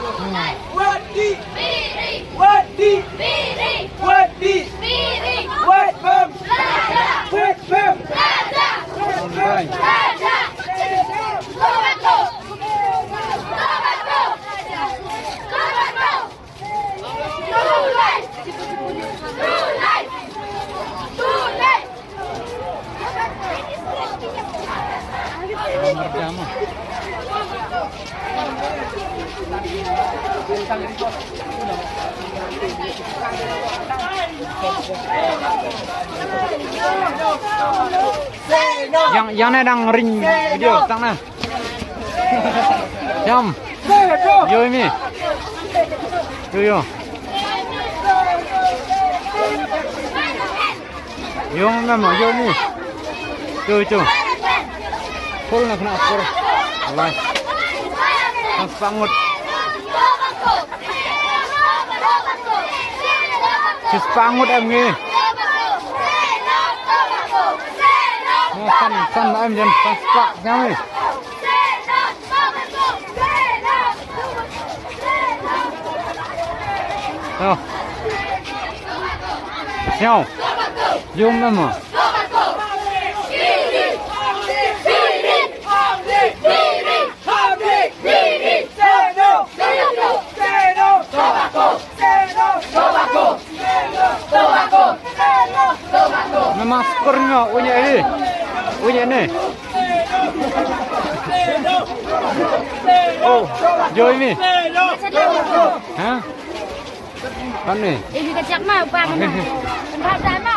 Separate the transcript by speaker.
Speaker 1: Wadi. Wadi. Wadi. Wadbam. Wadbam.
Speaker 2: Pertama. Yang này đang ring video tăng nè. Nhom. Yo mi. Yo. Yo memang yo mi. Itu. Full nak kena akur. Allah. Sangat. Sespangut em nghe. San em dân spak nhau đi. Đâu. Nhau. Zoom em mà. Maskernya punya ini. Punya ini. Oh, Joy ini. Hah? Kan nih.
Speaker 3: Ini kecak mah, Bang. Tempat sana.